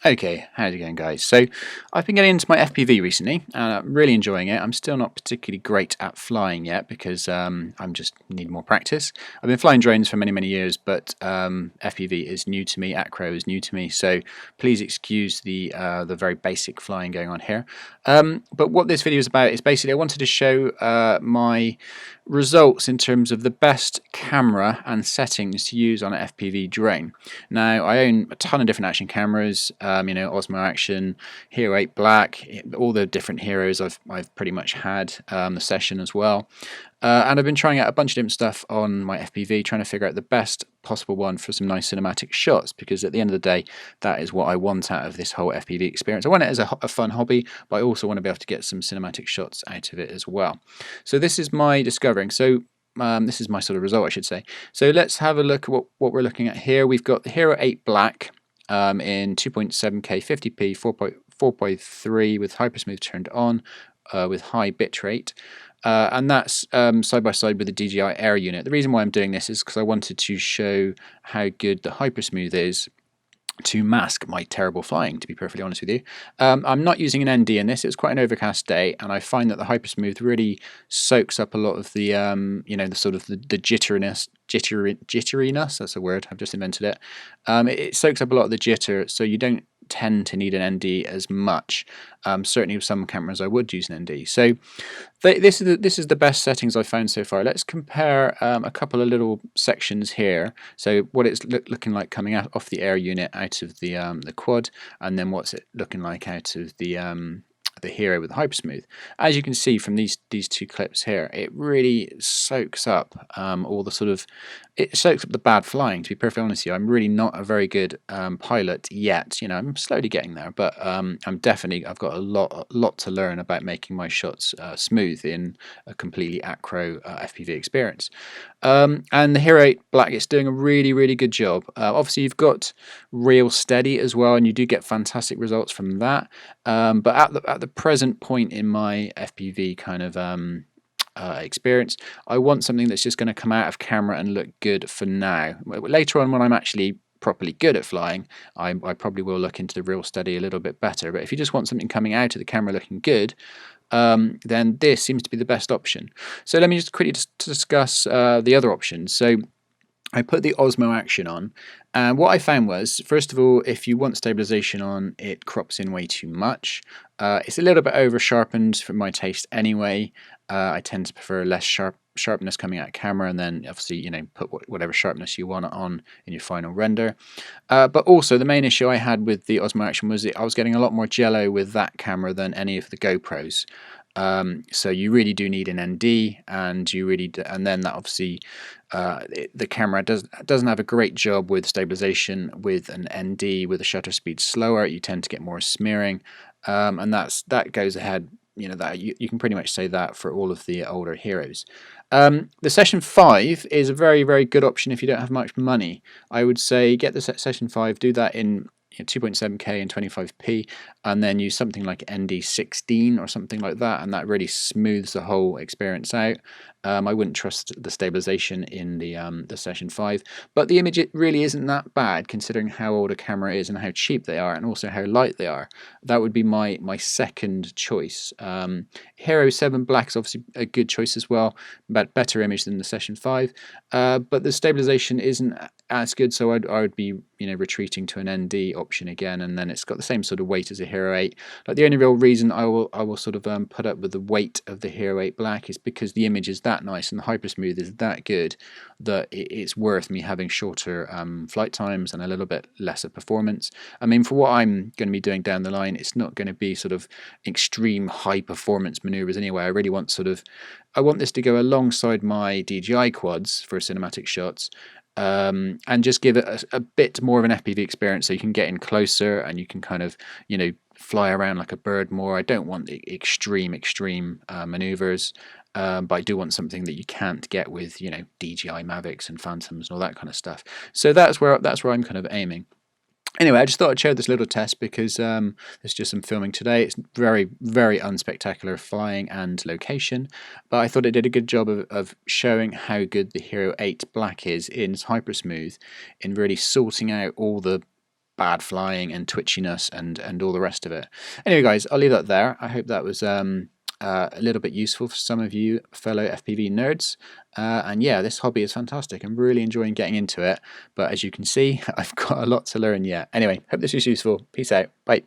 Okay, how's it going, guys? So I've been getting into my FPV recently and I'm really enjoying it. I'm still not particularly great at flying yet because I'm just need more practice. I've been flying drones for many years, but FPV is new to me, acro is new to me, so please excuse the very basic flying going on here. But what this video is about is basically I wanted to show my results in terms of the best camera and settings to use on an FPV drone. Now, I own a ton of different action cameras, Osmo Action, Hero8 Black, all the different heroes I've pretty much had, the Session as well. And I've been trying out a bunch of different stuff on my FPV, trying to figure out the best possible one for some nice cinematic shots, because at the end of the day, that is what I want out of this whole FPV experience. I want it as a fun hobby, but I also want to be able to get some cinematic shots out of it as well. So this is my discovering. So this is my sort of result, I should say. So let's have a look at what we're looking at here. We've got the Hero8 Black in 2.7K 50p 4.3 with HyperSmooth turned on with high bitrate. And that's side by side with the DJI AIR unit. The reason why I'm doing this is because I wanted to show how good the HyperSmooth is to mask my terrible flying, to be perfectly honest with you. I'm not using an ND in this. It's quite an overcast day, and I find that the HyperSmooth really soaks up a lot of the, the sort of the jitteriness, that's a word, I've just invented it. It soaks up a lot of the jitter, so you don't tend to need an ND as much. Certainly with some cameras I would use an ND. So this is the best settings I've found so far. Let's compare a couple of little sections here. So what it's looking like coming out off the Air unit out of the quad, and then what's it looking like out of the Hero with the HyperSmooth. As you can see from these two clips here, it really soaks up all the sort of, it soaks up the bad flying, to be perfectly honest with you. I'm really not a very good pilot yet. You know, I'm slowly getting there, but I've got a lot to learn about making my shots smooth in a completely acro FPV experience. And the Hero8 Black is doing a really good job. Obviously you've got real steady as well, and you do get fantastic results from that. But at the present point in my FPV kind of experience, I want something that's just going to come out of camera and look good for now. Later on, when I'm actually properly good at flying, I probably will look into the real steady a little bit better. But if you just want something coming out of the camera looking good, then this seems to be the best option. So let me just quickly discuss the other options. So I put the Osmo Action on, and what I found was, first of all, if you want stabilization on, it crops in way too much. It's a little bit over sharpened for my taste anyway. I tend to prefer less sharpness coming out of camera, and then obviously, you know, put whatever sharpness you want on in your final render. But also the main issue I had with the Osmo Action was I was getting a lot more jello with that camera than any of the GoPros. So you really do need an ND, and then that obviously the camera doesn't have a great job with stabilization. With an ND with a shutter speed slower, you tend to get more smearing, and that goes ahead. You know, that you can pretty much say that for all of the older heroes. The Session 5 is a very good option if you don't have much money. I would say get the Session 5, do that in 2.7K and 25p, and then use something like ND16 or something like that, and that really smooths the whole experience out. I wouldn't trust the stabilization in the Session 5, but the image, it really isn't that bad considering how old a camera is and how cheap they are, and also how light they are. That would be my second choice. Hero 7 Black is obviously a good choice as well, but better image than the Session 5. But the stabilization isn't as good, so I would be, you know, retreating to an ND option again, and then it's got the same sort of weight as a Hero8. Like, the only real reason I will sort of put up with the weight of the Hero8 Black is because the image is that nice and the HyperSmooth is that good that it's worth me having shorter flight times and a little bit lesser performance. I mean, for what I'm going to be doing down the line, it's not going to be sort of extreme high performance maneuvers anyway. I really want I want this to go alongside my DJI quads for cinematic shots. And just give it a bit more of an FPV experience, so you can get in closer and you can kind of, you know, fly around like a bird more. I don't want the extreme maneuvers, but I do want something that you can't get with, you know, DJI Mavics and Phantoms and all that kind of stuff. So that's where I'm kind of aiming. Anyway, I just thought I'd share this little test because there's just some filming today. It's very unspectacular flying and location, but I thought it did a good job of showing how good the Hero8 Black is in its HyperSmooth, in really sorting out all the bad flying and twitchiness and all the rest of it. Anyway, guys, I'll leave that there. I hope that was a little bit useful for some of you fellow FPV nerds. And yeah, this hobby is fantastic. I'm really enjoying getting into it. But as you can see, I've got a lot to learn yet. Anyway, hope this was useful. Peace out. Bye.